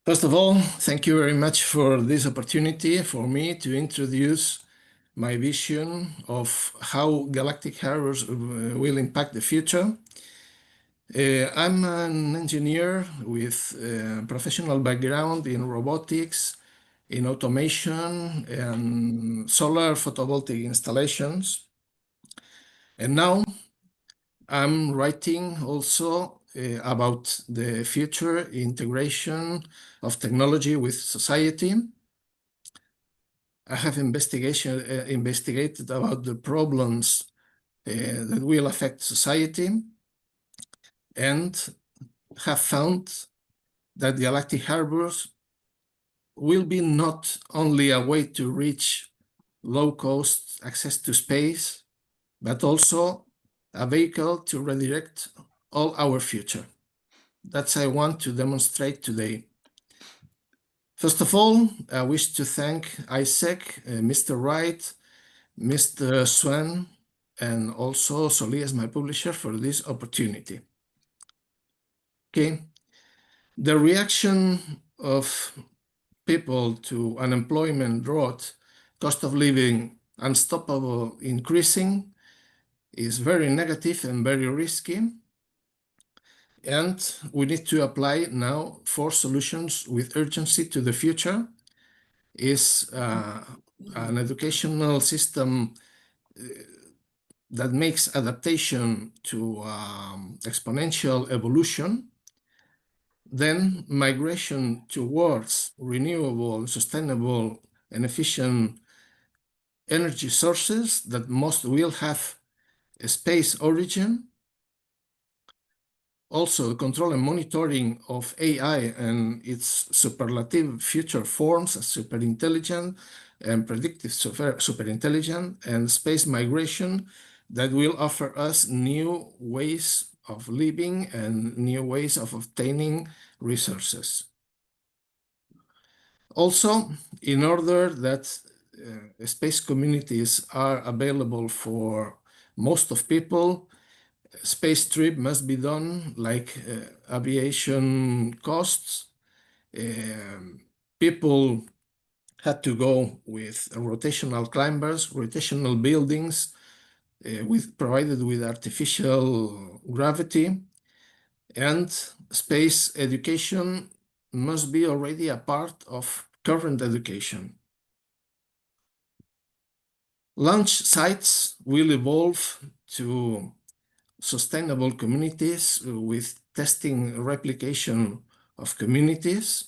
First of all, thank you very much for this opportunity for me to introduce my vision of how Galactic Harbours will impact the future. I'm an engineer with a professional background in robotics, in automation, and solar photovoltaic installations. And now I'm writing also about the future integration of technology with society. I have investigated about the problems that will affect society and have found that Galactic Harbours will be not only a way to reach low-cost access to space, but also a vehicle to redirect all our future. That's I want to demonstrate today. First of all, I wish to thank ISEC, Mr. Wright, Mr. Swan, and also Soli as my publisher for this opportunity. Okay, the reaction of people to unemployment drought, cost of living unstoppable increasing is very negative and very risky. And we need to apply now 4 solutions with urgency to the future. Is an educational system that makes adaptation to exponential evolution, then migration towards renewable, sustainable, and efficient energy sources that most will have a space origin. Also, the control and monitoring of AI and its superlative future forms as superintelligent and predictive superintelligent, and space migration that will offer us new ways of living and new ways of obtaining resources. Also, in order that space communities are available for most of people, space trip must be done like aviation costs. People had to go with rotational climbers, rotational buildings, provided with artificial gravity, and space education must be already a part of current education. Launch sites will evolve to sustainable communities with testing replication of communities.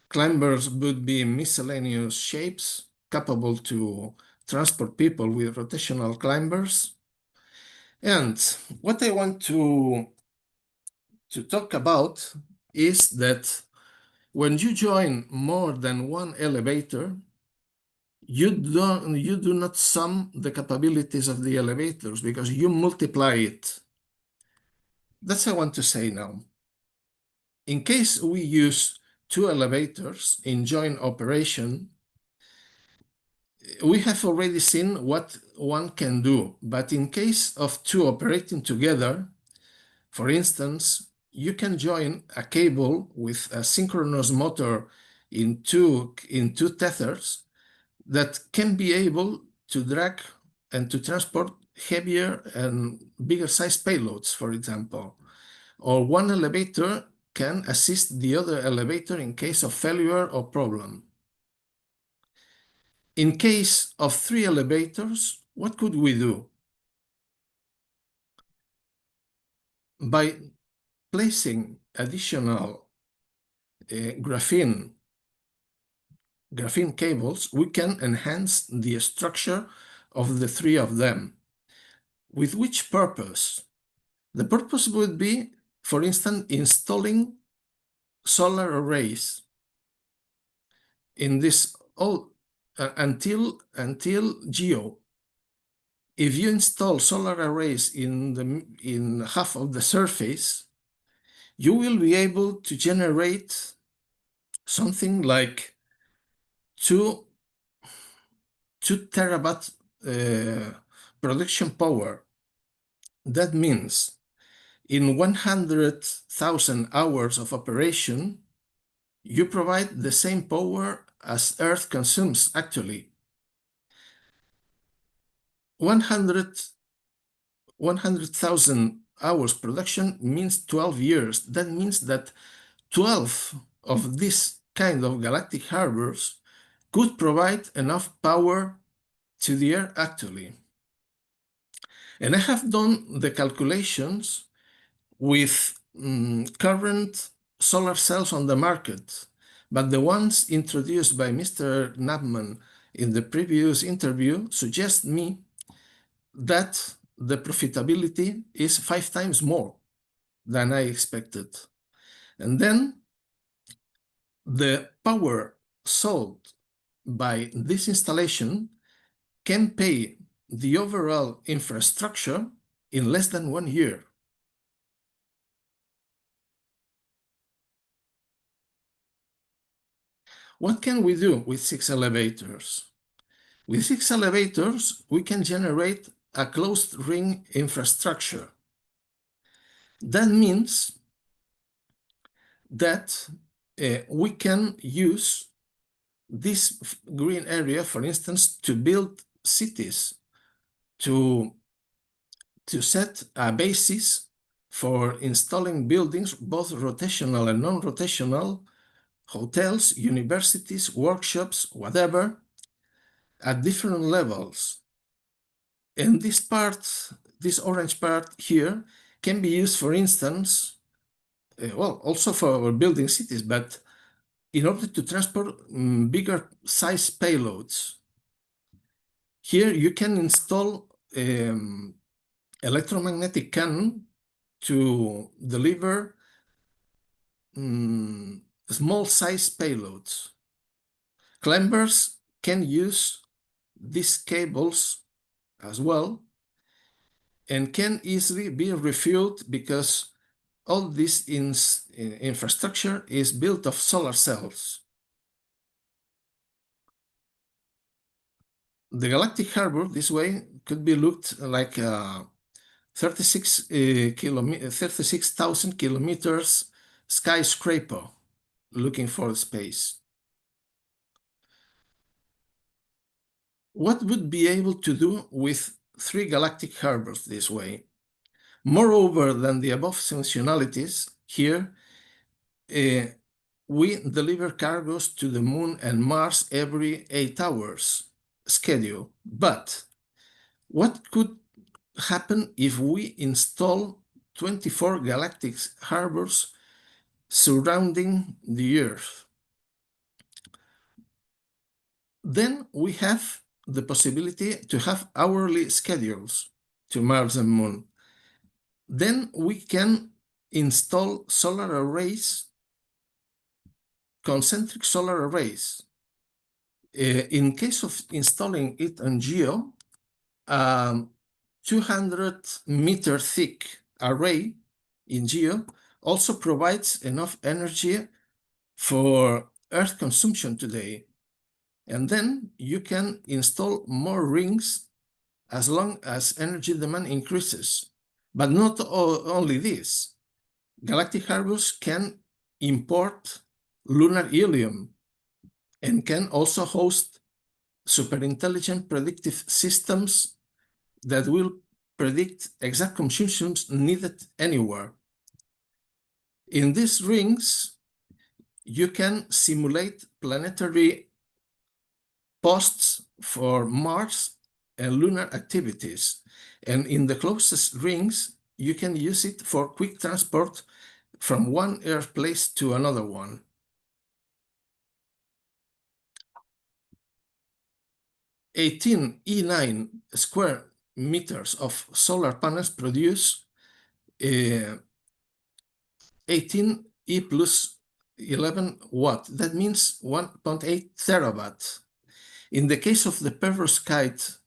Climbers would be miscellaneous shapes capable to transport people with rotational climbers. And what I want to talk about is that when you join more than one elevator, you do not sum the capabilities of the elevators because you multiply it. That's what I want to say now. In case we use 2 elevators in joint operation, we have already seen what one can do. But in case of 2 operating together, for instance, you can join a cable with a synchronous motor in two tethers that can be able to drag and to transport heavier and bigger size payloads, for example. Or one elevator can assist the other elevator in case of failure or problem. In case of 3 elevators, what could we do? By placing additional graphene cables, we can enhance the structure of the 3 of them. With which purpose? The purpose would be, for instance, installing solar arrays in this until geo. If you install solar arrays in half of the surface, you will be able to generate something like 2 terawatt production power. That means in 100,000 hours of operation, you provide the same power as Earth consumes actually. 100,000 hours production means 12 years. That means that 12 of this kind of galactic harbors could provide enough power to the Earth actually. And I have done the calculations with current solar cells on the market, but the ones introduced by Mr. Knapman in the previous interview suggest me that the profitability is 5 times more than I expected. And then the power sold by this installation can pay the overall infrastructure in less than 1 year. What can we do with 6 elevators? With 6 elevators, we can generate a closed ring infrastructure. That means that we can use this green area, for instance, to build cities, to set a basis for installing buildings, both rotational and non-rotational, hotels, universities, workshops, whatever, at different levels. And this part, this orange part here, can be used, for instance, well, also for building cities, but in order to transport bigger size payloads. Here you can install electromagnetic cannon to deliver small size payloads. Climbers can use these cables as well and can easily be refueled because all this infrastructure is built of solar cells. The Galactic Harbor, this way, could be looked like 36,000 kilometers skyscraper looking for space. What would be able to do with 3 galactic harbors this way? Moreover than the above functionalities, here we deliver cargoes to the Moon and Mars every 8 hours schedule. But what could happen if we install 24 galactic harbors surrounding the Earth? Then we have the possibility to have hourly schedules to Mars and Moon. Then we can install solar arrays, concentric solar arrays. In case of installing it on GEO, 200-meter thick array in GEO also provides enough energy for Earth consumption today. And then you can install more rings as long as energy demand increases. But not only this. Galactic Harbours can import lunar helium and can also host superintelligent predictive systems that will predict exact consumptions needed anywhere. In these rings, you can simulate planetary posts for Mars and lunar activities. And in the closest rings, you can use it for quick transport from one Earth place to another one. 18 E9 square meters of solar panels produce 18 E plus 11 watt. That means 1.8 terawatt. In the case of the perovskite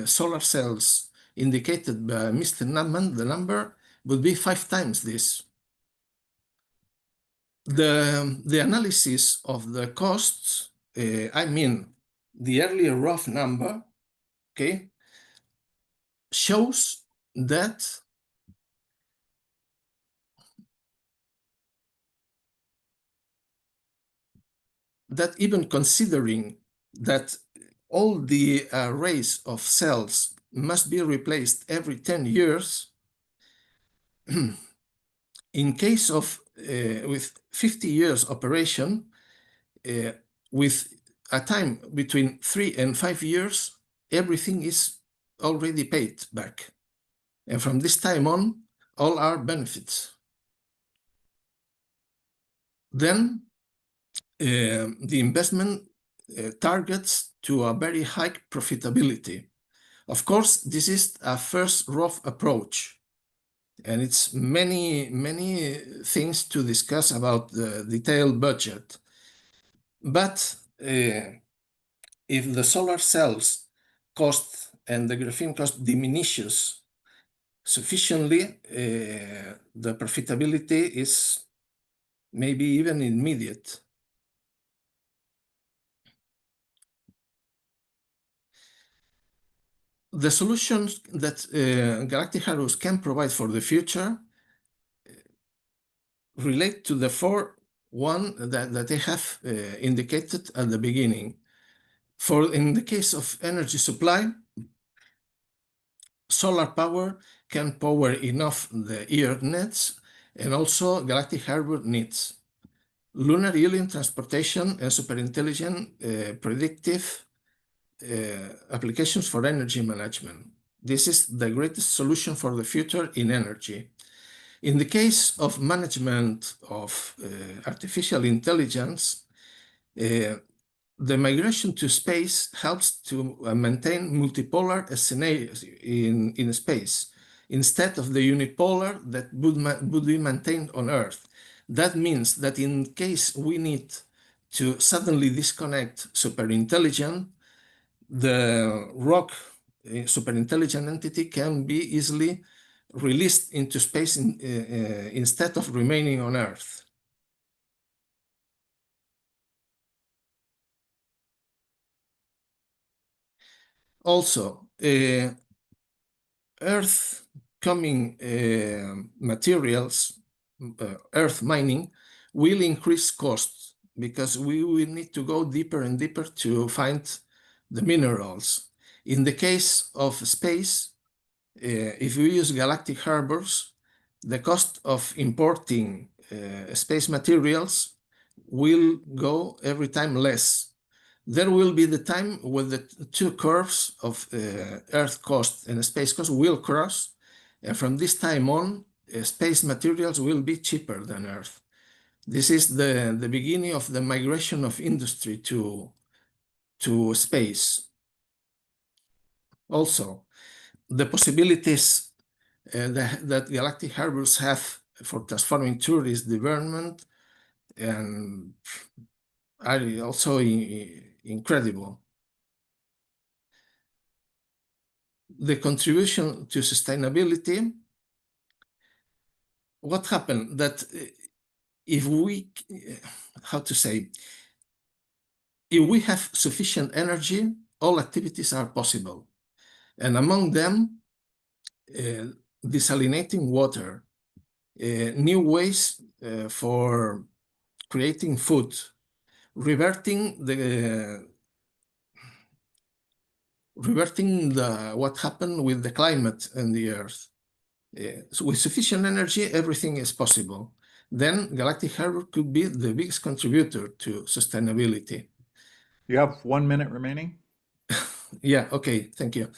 solar cells indicated by Mr. Knapman, the number would be 5 times this. The analysis of the costs, I mean, the earlier rough number, okay, shows that that even considering that all the arrays of cells must be replaced every 10 years, in case of with 50 years operation, with a time between 3 and 5 years, everything is already paid back. And from this time on, all are benefits. Then the investment targets to a very high profitability. Of course, this is a first rough approach, and it's many things to discuss about the detailed budget. But if the solar cells cost and the graphene cost diminishes sufficiently, the profitability is maybe even immediate. The solutions that Galactic Harbours can provide for the future relate to the one that I have indicated at the beginning. In the case of energy supply, solar power can power enough the Earth nets and also Galactic Harbor needs. Lunar helium transportation and superintelligent predictive applications for energy management. This is the greatest solution for the future in energy. In the case of management of artificial intelligence, the migration to space helps to maintain multipolar scenarios in space instead of the unipolar that would be maintained on Earth. That means that in case we need to suddenly disconnect superintelligent, the rock superintelligent entity can be easily released into space instead of remaining on Earth. Also, Earth coming materials, Earth mining, will increase costs because we will need to go deeper and deeper to find the minerals. In the case of space, if we use galactic harbors, the cost of importing space materials will go every time less. There will be the time when the two curves of Earth cost and space cost will cross, and from this time on, space materials will be cheaper than Earth. This is the beginning of the migration of industry to space. Also, the possibilities that Galactic Harbours have for transforming tourist development and are also incredible. The contribution to sustainability, what happened that if we, how to say, if we have sufficient energy, all activities are possible. And among them, desalinating water, new ways for creating food, reverting what happened with the climate and the Earth. So with sufficient energy, everything is possible. Then Galactic Harbor could be the biggest contributor to sustainability. You have 1 minute remaining. Yeah, okay, thank you.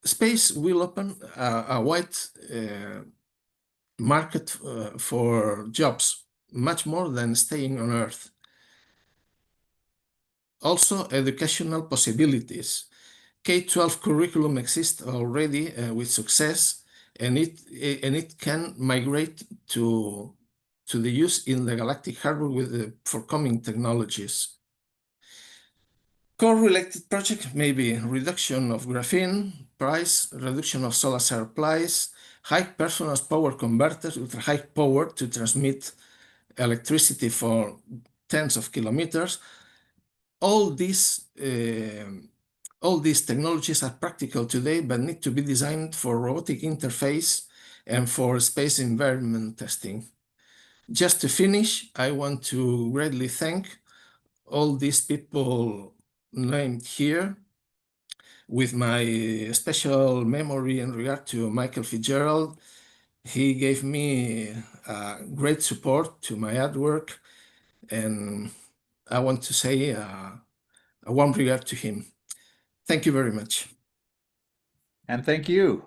Space will open a wide market for jobs, much more than staying on Earth. Also, educational possibilities. K-12 curriculum exists already with success, and it can migrate to the use in the Galactic Harbor with the forthcoming technologies. Core-related projects may be reduction of graphene price, reduction of solar supplies, high performance power converters with high power to transmit electricity for tens of kilometers. All these technologies are practical today, but need to be designed for robotic interface and for space environment testing. Just to finish, I want to greatly thank all these people named here, with my special memory in regard to Michael Fitzgerald. He gave me great support to my artwork, and I want to say a warm regard to him. Thank you very much. And thank you.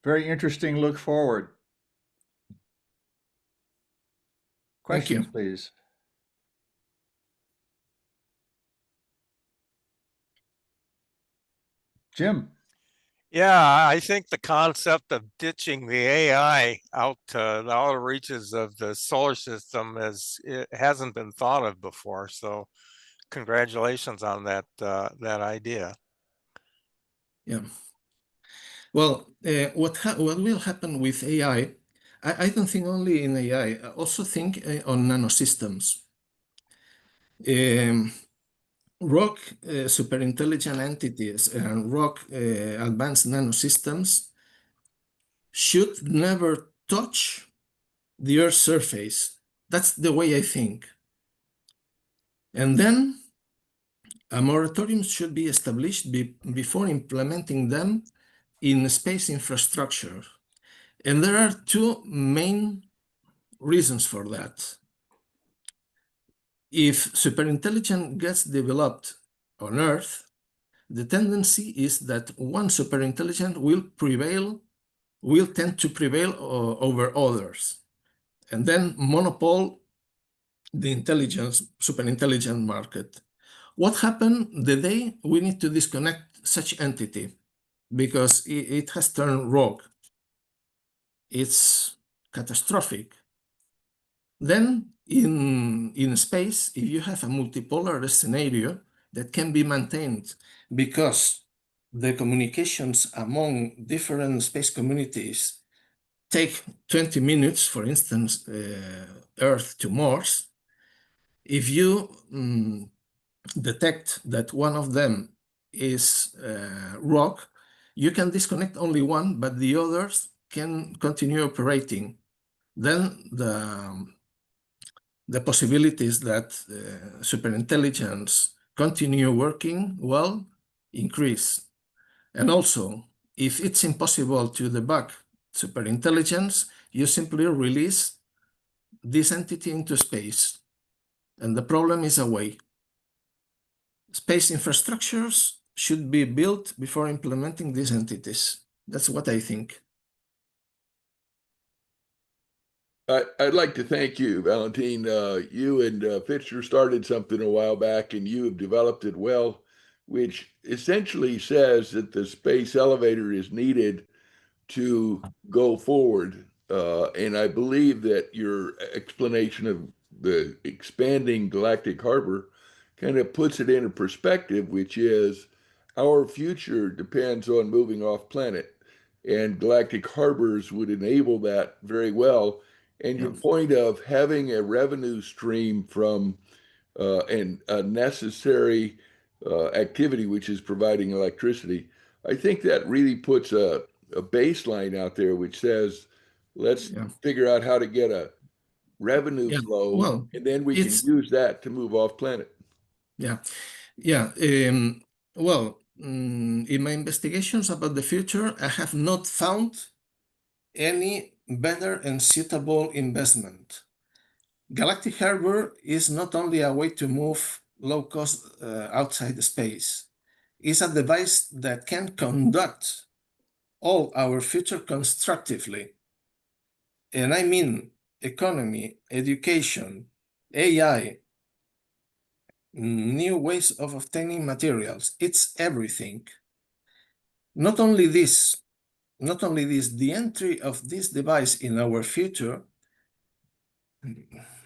Very interesting look forward. Thank you. Questions, please. Jim. Yeah, I think the concept of ditching the AI out to the outer reaches of the solar system it hasn't been thought of before. So congratulations on that idea. Yeah. Well, what will happen with AI? I don't think only in AI. I also think on nanosystems. Rock superintelligent entities and rock advanced nanosystems should never touch the Earth's surface. That's the way I think. And then a moratorium should be established before implementing them in space infrastructure. And there are two main reasons for that. If superintelligence gets developed on Earth, the tendency is that one superintelligence will tend to prevail over others, and then monopolize the superintelligent market. What happens the day we need to disconnect such entity because it has turned rogue? It's catastrophic. Then in space, if you have a multipolar scenario that can be maintained because the communications among different space communities take 20 minutes, for instance, Earth to Mars, if you detect that one of them is rock, you can disconnect only one, but the others can continue operating. Then the possibilities that superintelligence continue working well increase. And also, if it's impossible to debug superintelligence, you simply release this entity into space, and the problem is away. Space infrastructures should be built before implementing these entities. That's what I think. I'd like to thank you, Valentin. You and Fisher started something a while back, and you have developed it well, which essentially says that the space elevator is needed to go forward. And I believe that your explanation of the expanding Galactic Harbor kind of puts it into perspective, which is our future depends on moving off planet, and Galactic Harbors would enable that very well. And your point of having a revenue stream from and a necessary activity, which is providing electricity, I think that really puts a baseline out there which says, let's figure out how to get a revenue flow, well, and then we can use that to move off planet. Well, in my investigations about the future, I have not found any better and suitable investment. Galactic Harbor is not only a way to move low cost outside space, it's a device that can conduct all our future constructively. And I mean economy, education, AI, new ways of obtaining materials. It's everything. Not only this, the entry of this device in our future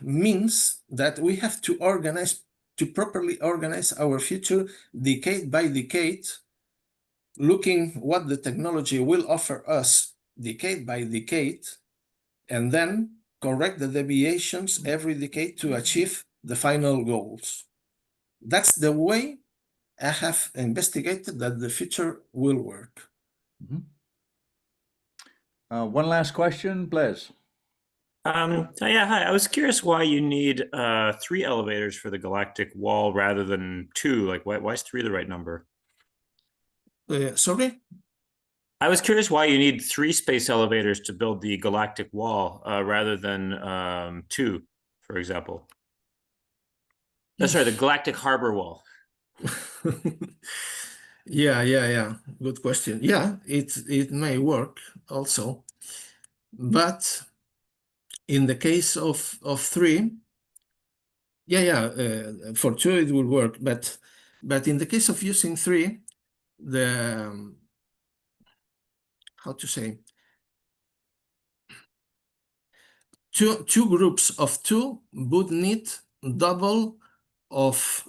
means that we have to properly organize our future decade by decade, looking what the technology will offer us decade by decade, and then correct the deviations every decade to achieve the final goals. That's the way I have investigated that the future will work. One last question, Blaise. Yeah, hi. I was curious why you need 3 elevators for the galactic wall rather than 2. Like, why is 3 the right number? Sorry? I was curious why you need 3 space elevators to build the galactic wall rather than 2, for example. Sorry, the Galactic Harbor wall. Yeah. Good question. Yeah, it may work also, but in the case of 3, for 2 it will work, but in the case of using 3, the how to say, two groups of 2 would need double of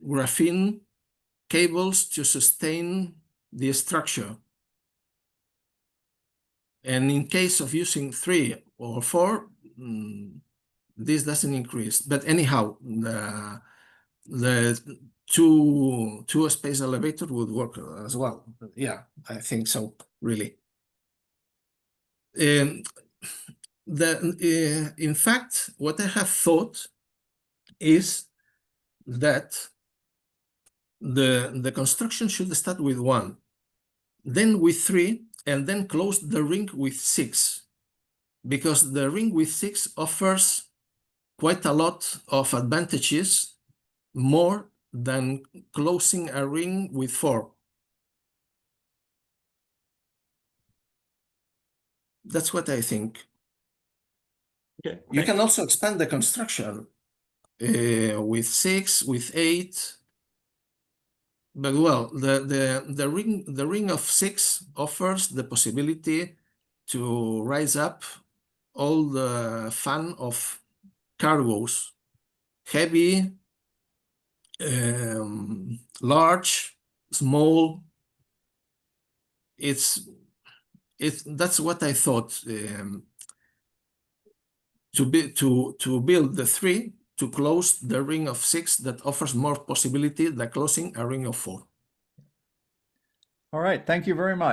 graphene cables to sustain the structure. And in case of using 3 or 4, this doesn't increase. But anyhow, the two space elevator would work as well. Yeah, I think so, really. In fact, what I have thought is that the construction should start with 1, then with 3, and then close the ring with 6, because the ring with 6 offers quite a lot of advantages, more than closing a ring with 4. That's what I think. Okay, You can also expand the construction with 6, with 8. But well, the ring of 6 offers the possibility to rise up all the fun of cargos, heavy, large, small. That's what I thought. To build the 3 to close the ring of 6 that offers more possibility than closing a ring of 4. All right. Thank you very much.